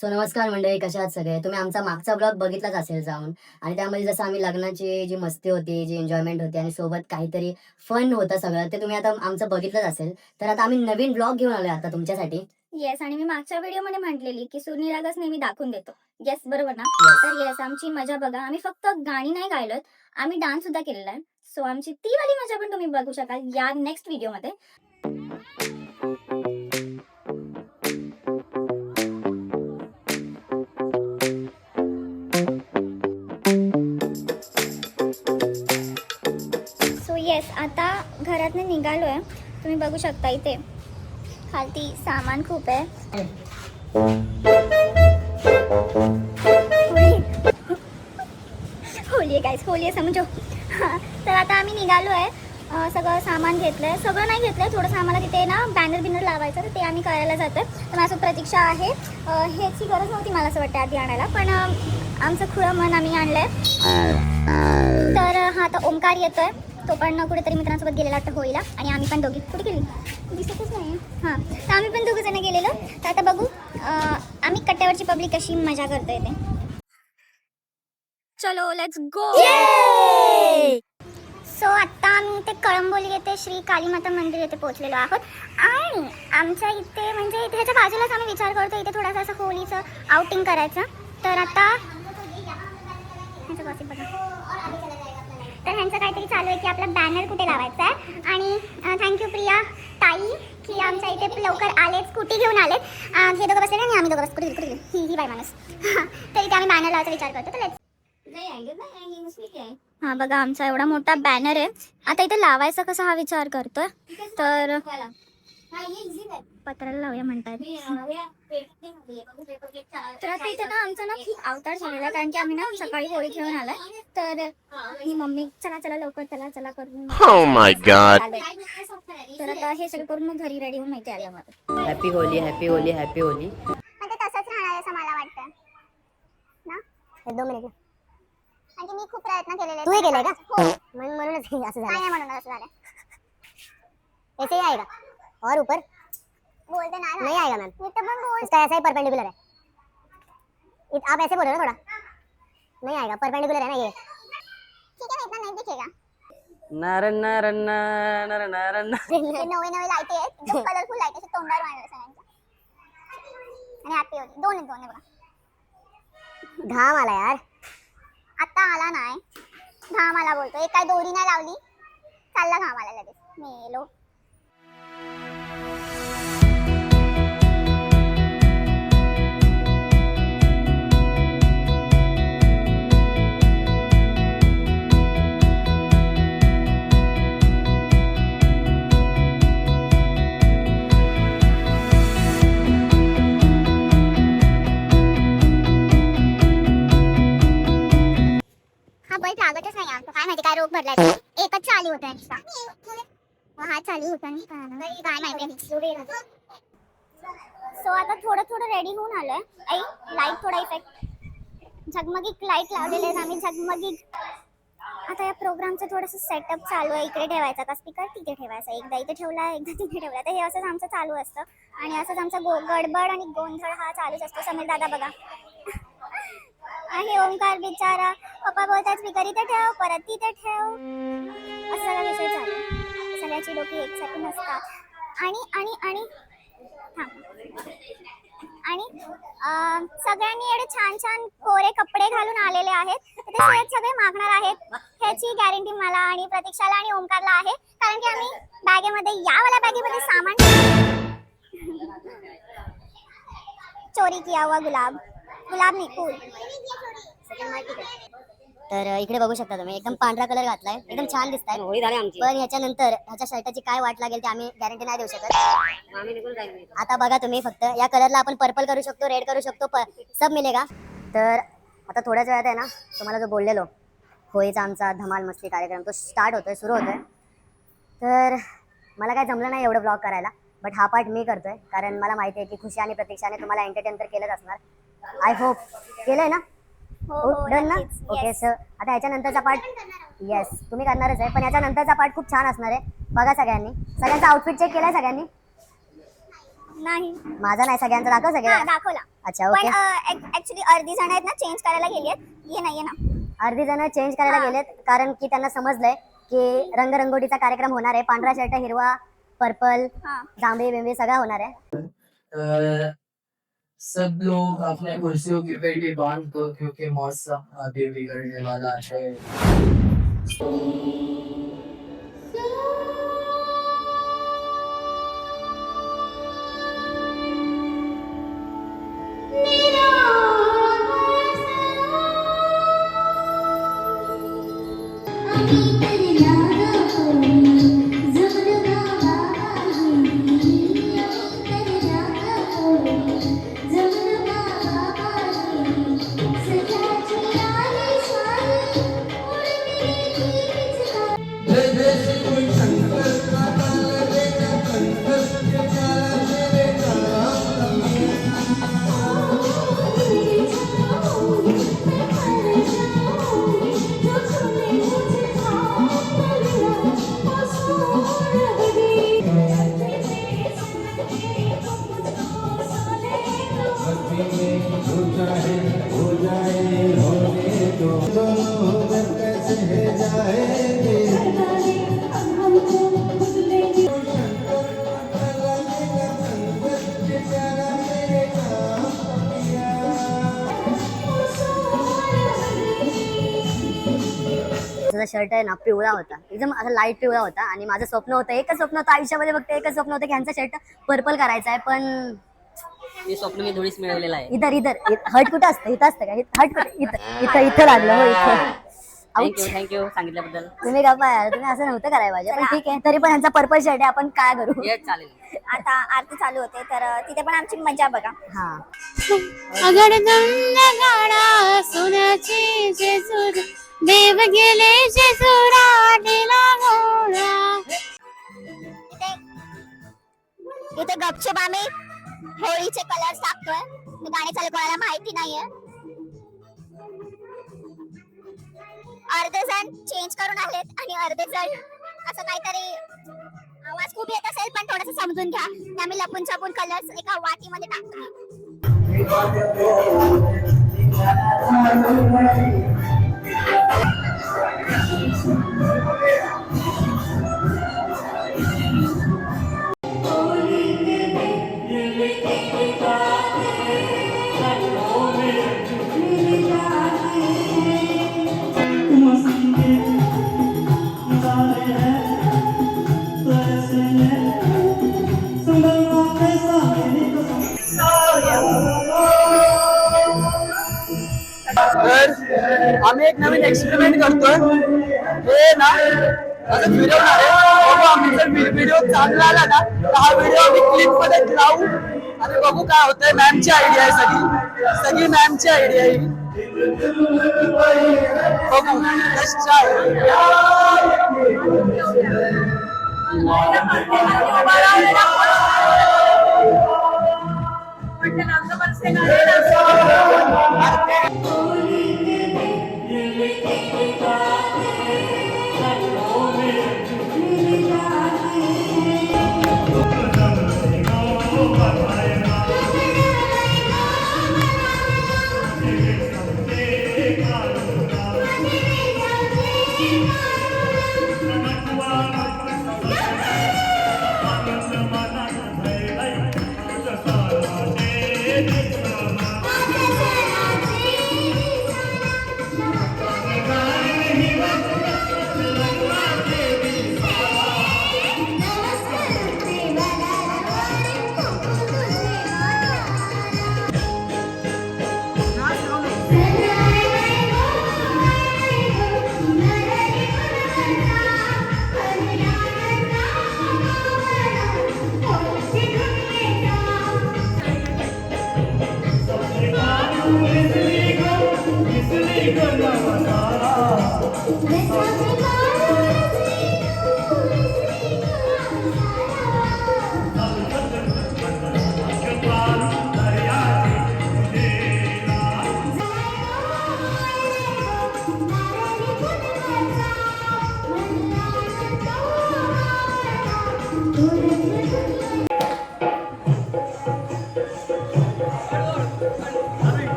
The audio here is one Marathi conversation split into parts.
सो नमस्कार मंडळी, कशा आहात सगळे? तुम्ही आमचा मागचा ब्लॉग बघितलाच असेल जाऊन. आणि त्यामध्ये जसं आम्ही लग्नाची जी मस्ती होती, जी एन्जॉयमेंट होती आणि सोबत काहीतरी फन होतं सगळं, ते तुम्ही आता आमचं बघितलंच असेल. तर आता आम्ही नवीन ब्लॉग घेऊन आलोय आता तुमच्यासाठी. येस आणि मी मागच्या व्हिडिओमध्ये म्हटलेली की सुनीलागच नेहमी दाखवून देतो. येस, बरोबर ना? येस. तर येस, आमची मजा बघा. आम्ही फक्त गाणी नाही गायलोत, आम्ही डान्स सुद्धा केलेला आहे. सो आमची ती वाली मजा पण तुम्ही बघू शकाल या नेक्स्ट व्हिडिओमध्ये. सो येस, आता घरातनं निघालोय. तुम्ही बघू शकता इथे खालती सामान खूप आहे. होली आहे गाईस, होली आहे समजो. तर आता आम्ही निघालो आहे. सगळं सामान घेतलंय, सगळं नाही घेतलंय, थोडंसं आम्हाला तिथे ना बॅनर बिनर लावायचं, तर ते आम्ही करायला जातोय. तर माझं प्रतीक्षा आहे. ह्याची गरज नव्हती मला असं वाटतं आधी आणायला, पण आमचं खुळं मन आम्ही आणलंय. तर हा आता ओमकार येतोय, तो पण कुठेतरी मित्रांसोबत गेलेला वाटतं होळीला. आणि आम्ही पण दोघी कुठे गेली दिसतच नाही. हां, तर आम्ही पण दोघं जण गेलेलो. तर आता बघू आम्ही कट्ट्यावरची पब्लिक कशी मजा करतोय ते. चलो लेट्स गो. सो आता आम्ही इथे कळंबोली येथे श्री कालीमाता मंदिर येथे पोहोचलेलो आहोत. आणि आमच्या इथे म्हणजे इथे ह्याच्या बाजूलाच आम्ही विचार करतो इथे थोडासा असं होळीचं आउटिंग करायचं. तर आता ह्याचं gossip बघा. तर ह्यांचं काहीतरी चालू आहे की आपला बॅनर कुठे लावायचा आहे. आणि थँक्यू प्रिया ताई की आमच्या इथे लवकर आले, स्कूटी घेऊन आलेत. हे दोघं बसले आणि आम्ही दोघं बस कुठे कुठे ही बाय माणूस. तर इथे आम्ही बॅनर लावायचा विचार करतो. तर हा बघा, आमचा एवढा मोठा बॅनर आहे. आता इथे लावायचा कसा हा विचार करतोय. तर पत्राला लावूया म्हणतात. तर आता इथे ना आमचा ना खूप अवतार झालेला आहे, कारण की आम्ही ना सकाळी होळी खेळून आलाय. तर ही मम्मी चला चला लवकर चला चला करून Oh my God. तर आता हे सगळं करून मग घरी रेडी होऊन माहिती आलं मला. Happy Holy, happy Holy, happy Holy. म्हणजे तसंच राहणार आहे असं मला वाटतं ना. 2 मिनिट. म्हणजे मी खूप प्रयत्न केलेले. तू हे केलंय का? हो. म्हणूनच हे असं काय झालं. नाही म्हणून असं झालं. ऐसे ही आएगा और ऊपर बोलते ना नहीं आएगा मैम. मी तर पण बोल. इसका ऐसा ही परपेंडिकुलर है. आप ऐसे बोलो ना थोड़ा. नहीं आएगा, परपेंडिकुलर है ना ये. ठीक है, इतना नहीं दिखेगा. नर नर नर नर नर. हे नवे नवे लाईट आहेत, एकदम कलरफुल लाईट, असे तोंडावर मारले सगळ्यांच्या. आणि हॅपी होली. दोन आहेत, दोन आहे बघा. घाम आला यार. आता आला नाही, घाम आला बोलतो. एक काय दोरी नाही लावली, चालला घाम आला लगेच. मेलो. हा बल्ब लागतच नाही यार, काय माहिती काय रोग भरलाय. एकच चालू होता नुसता. हा चालू होता नाही काय माहिती. सो आता थोडं थोडं रेडी होऊन आलोय. आई लाईट थोडा इफेक्ट, झगमगीत लाईट लावलेले आहेत आम्ही, झगमगीत. आता या प्रोग्रामचं थोडंसं सेटअप चालू आहे. इकडे ठेवायचा का स्पीकर, तिथे ठेवायचा, एकदा इथे ठेवला एकदा तिथे ठेवला. तर हे असंच आमचं चालू असतं. आणि असंच आमचा गडबड आणि गोंधळ हा चालूच असतो. समीर दादा बघा आहे, ओंकार बिचारा पप्पा बोलतात स्पीकर इथे ठेव, परत तिथे ठेव, असं सगळा विषय चालू. सगळ्याची डोकी एकसारखी नसतात. आणि आणि आणि आणि सगळ्यांनी एवढे छान छान कोरे कपडे घालून आलेले आहेत. तर ते सगळे मागणार आहेत, ह्याची गॅरंटी मला आणि प्रतीक्षाला आणि ओंकारला आहे. कारण की आम्ही बॅगेमध्ये, यावाल्या बॅगेमध्ये सामान चोरी किया हुआ गुलाब, गुलाब नाही फूल. तर इकडे बघू शकता तुम्ही, एकदम पांढरा कलर घातलाय, एकदम छान दिसताय. पण ह्याच्यानंतर ह्याच्या शर्टाची काय वाट लागेल ते आम्ही गॅरंटी नाही देऊ शकत. आता बघा तुम्ही, फक्त या कलरला आपण पर्पल करू शकतो, रेड करू शकतो, सब मिलेगा. तर आता थोड्याच वेळात आहे ना, तुम्हाला जो बोललेलो होळीचा आमचा धमाल मस्ती कार्यक्रम तो स्टार्ट होतोय, सुरू होतोय. तर मला काय जमलं नाही एवढं ब्लॉग करायला, बट हा पार्ट मी करतोय कारण मला माहिती आहे की खुशी आणि प्रतीक्षाने तुम्हाला एंटरटेन तर केलंच असणार. आय होप केलंय ना. डन ना. ओके सर, आता ह्याच्यानंतरचा पार्ट, येस तुम्ही करणारच आहे, पण याच्यानंतरचा पार्ट खूप छान असणार आहे. बघा सगळ्यांनी, सगळ्यांचा आउटफिट चेक केलाय सगळ्यांनी. नाही माझा नाही, सगळ्यांचा दाखव हा, सगळ्यांना. दाखवला अच्छा पण ओके. ऍक्च्युली अर्धी जण आहेत ना चेंज करायला गेली आहेत. ये ना अर्धी जण चेंज करायला हा. गेलेत कारण की त्यांना समजलंय की रंगरंगोटीचा कार्यक्रम होणार आहे. पांढरा शर्ट, हिरवा, पर्पल, हा जांभळी बिंबळी सगळा होणार आहे. सब लोग अपने कुर्सियों की पेटी बांध दो क्योंकि मौसम अभी बिगड़ने वाला है. माझा शर्ट आहे ना पिवळा होता, एकदम असा लाईट पिवळा होता आणि माझं स्वप्न होतं, एकच स्वप्न होतं आयुष्यामध्ये, फक्त एकच स्वप्न होतं की ह्यांचा शर्ट पर्पल करायचा आहे. पण हे स्वप्न मी थोडीच मिळवलेलं आहे. इधर इधर हट कुठं असतं, इथं असतं का? हट कुठे? इथं इथं इथं लागलं हो, इथं. Thank you Ouch. थँक्यू सांगितल्याबद्दल. तुम्ही का यार, तुम्ही असं नव्हतं करायला पाहिजे, पण ठीक आहे. तरी पण ह्यांचा पर्पल शर्ट आहे, आपण काय करू? ये चालेल. आता आरती चालू होते तर तिथे पण आमची मजा बघा. हा अगडगंड गाडा सोन्याचे जेजूर देव गेले जेजुरा नेला घोडा. इथे इथे गपचूप आम्ही होळीचे कलर्स टाकतोय. हे गाणे चालू कोणाला माहिती नाहीये. अर्धे जण चेंज करून आलेत आणि अर्धे जण असं काहीतरी आवाज खूप येत असेल पण थोडंसं समजून घ्या. ते आम्ही लपून छपून कलर्स एका वाटीमध्ये टाकतो. तर आम्ही एक नवीन एक्सपेरिमेंट करतोय. हे ना असं फिरवणार आहे. बघू आम्ही जर व्हिडिओ चांगला आला ना तर हा व्हिडिओ आम्ही क्लिप मध्ये लावू आणि बघू काय होतंय. मॅमची आयडिया आहे, सगळी मॅमची आयडिया आहे. बघू कशा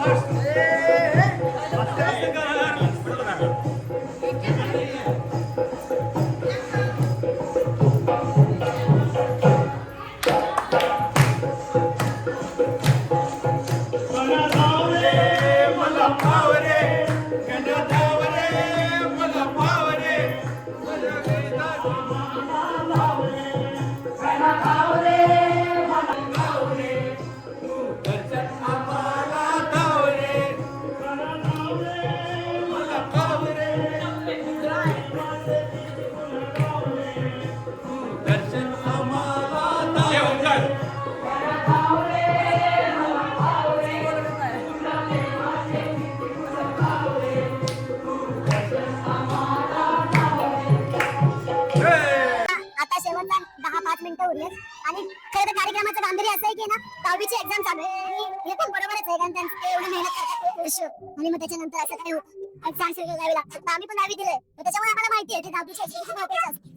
आता शेवटचा 10-5 मिनिटं उरले आणि खरं तर कार्यक्रमाचं गांभीर्य असं आहे की ना 10वीची एक्झाम चालू आहे आणि हे पण बरोबरच आहे कारण त्यांचं ते एवढी मेहनत करतात खूप वर्ष आणि मग त्याच्यानंतर असं काही एक्झाम सगळं द्यावी लागतात तर आम्ही पण 10वी दिलंय त्याच्यामुळे आम्हाला माहिती आहे की 10वीची एक्झाम खूप महत्त्वाची असते.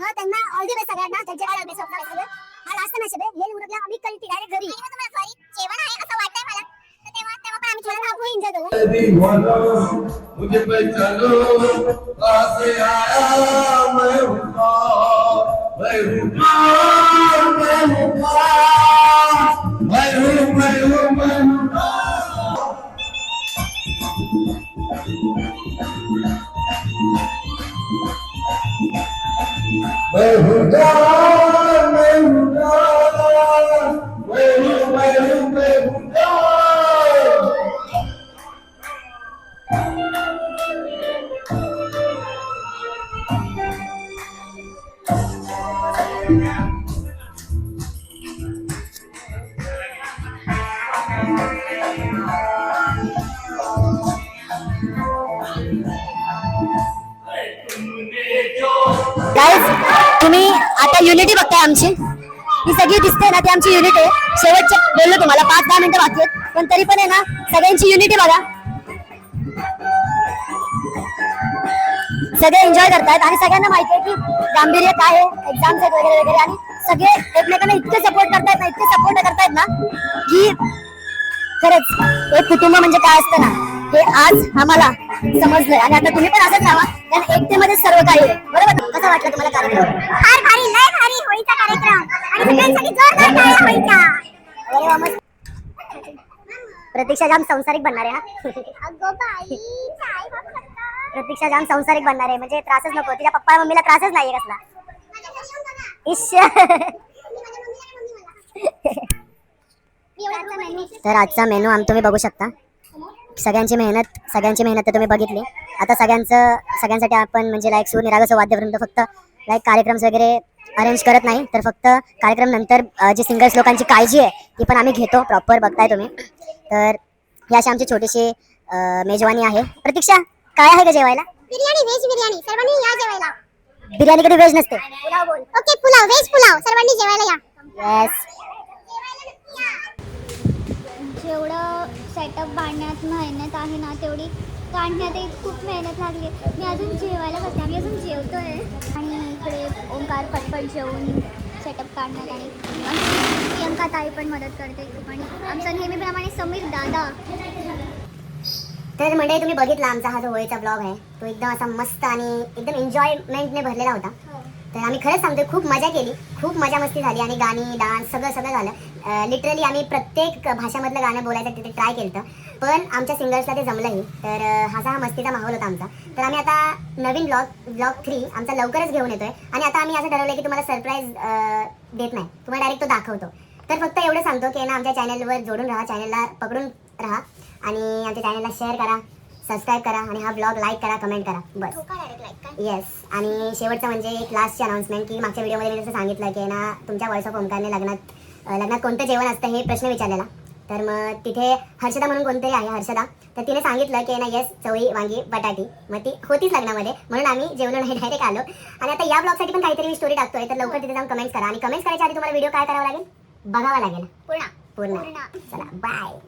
हा त्यांना ऑल दी बेस्ट सगळ्यांना त्यांचे काय अभ्यास होतात सगळं हा लास्ट मॅच आहे हे उरकला आम्ही कळती डायरेक्ट घरी तुम्हाला सॉरी जेवण आहे असं वाटतंय मला तर तेव्हा पण आम्ही थोडा हा एन्जॉय करू दीवाना मुझे पहचानो कहाँ से आया मैं हूँ कौन मैं हूँ कौन मैं हूँ कौन मैं हूँ मैं हूँ मैं हूँ मैं हूँ कौन मैं हूँ कौन मैं हूँ मैं हूँ मैं हूँ कौन गाईज तुम्ही आता युनिटी बघताय आमची ही सगळी दिसते ना ती आमची युनिटी आहे शेवटचे बोललो तुम्हाला 5-10 मिनिटं बाकी आहेत पण तरी पण आहे ना सगळ्यांची युनिटी बघा सगळे एन्जॉय करतायत आणि सगळ्यांना माहिती आहे की गांभीर्य काय आहे एक्झाम्स आहेत वगैरे वगैरे आणि सगळे एकमेकांना इतके सपोर्ट करतायत ना की खरंच एक कुटुंब म्हणजे काय असतं ना हे आज आम्हाला समजलंय आणि आता तुम्ही पण असंच राहा कारण एकतेमध्ये सर्व काही आहे बरोबर कसं वाटलं तुम्हाला कार्यक्रम फार भारी लय भारी होळीचा कार्यक्रम आणि सगळ्यांसाठी जोरदार टाळ्या होळीच्या अरे वा, मस्त. प्रतीक्षा जाम संसारिक बनणार आहे ना अगो बाई काय हा खट्टा प्रतीक्षा जाम संसारिक बनणार आहे म्हणजे त्रासच नको तिच्या पप्पा मम्मीला त्रासच नाहीये कसला इश्श तर आजचा मेनू तुम्ही बघू शकता सगळ्यांची मेहनत तर तुम्ही बघितली आता सगळ्यांसाठी आपण म्हणजे लाईक सूर निरागस वाद्यवृंद फक्त लाईक कार्यक्रम वगैरे अरेंज करत नाही तर फक्त कार्यक्रम नंतर जी सिंगर्स लोकांची काळजी आहे ती पण आम्ही घेतो प्रॉपर बघताय तुम्ही तर ही अशी आमची छोटीशी मेजवानी आहे प्रतीक्षा काय आहे का जेवायला बिर्याणी व्हेज बिर्याणी सर्वांनी या जेवायला बिर्याणी कधी व्हेज नसते पुलाव बोल ओके पुलाव व्हेज पुलाव सर्वांनी जेवायला या येस जेवढं सेटअप बांधण्यात मेहनत आहे ना तेवढी काढण्यात खूप मेहनत लागली मी अजून जेवायला बसते आम्ही अजून जेवतोय आणि इकडे ओंकार पटपट जेवून सेटअप काढण्यात आणि प्रियंका ताई पण मदत करते खूप आणि आमचा नेहमीप्रमाणे समीर दादा तर मंडळी तुम्ही बघितला आमचा हा जो होळीचा ब्लॉग आहे तो एकदम असा मस्त आणि एकदम एन्जॉयमेंटने भरलेला होता तर आम्ही खरंच सांगतोय खूप मजा केली खूप मजा मस्ती झाली आणि गाणी डान्स सगळं झालं लिटरली आम्ही प्रत्येक भाषामधलं गाणं बोलायचं तिथे ट्राय केलं पण आमच्या सिंगर्सला ते जमलंही तर हा मस्तीचा माहोल होता आमचा तर आम्ही आता नवीन ब्लॉग 3 आमचा लवकरच घेऊन येतोय आणि आता आम्ही असं ठरवलं की तुम्हाला सरप्राईज देत नाही तुम्हाला डायरेक्ट तो दाखवतो तर फक्त एवढं सांगतो की ना आमच्या चॅनलवर जोडून राहा चॅनलला पकडून राहा आणि आमच्या चॅनलला शेअर करा सबस्क्राईब करा आणि हा ब्लॉग लाईक करा कमेंट करा बस येस आणि शेवटचं म्हणजे एक लास्टची अनाउन्समेंट की मागच्या व्हिडिओमध्ये मी जसं सांगितलं की ना तुमच्या व्हॉइस ऑफ ओंकारने लग्नात कोणतं जेवण असतं हे प्रश्न विचारलेला तर मग तिथे हर्षदा म्हणून कोणतरी आहे हर्षदा तर तिने सांगितलं की ना येस चवळी वांगी बटाटी मग ती होतीच लग्नामध्ये म्हणून आम्ही जेवलो नाही डायरेक्ट आलो आणि आता या ब्लॉगसाठी पण काहीतरी मी स्टोरी टाकतोय तर लवकर तिथे जाऊन कमेंट्स करा आणि कमेंट्स करायच्या आधी तुम्हाला व्हिडिओ काय करावा लागेल बघावा लागेल पूर्ण चला बाय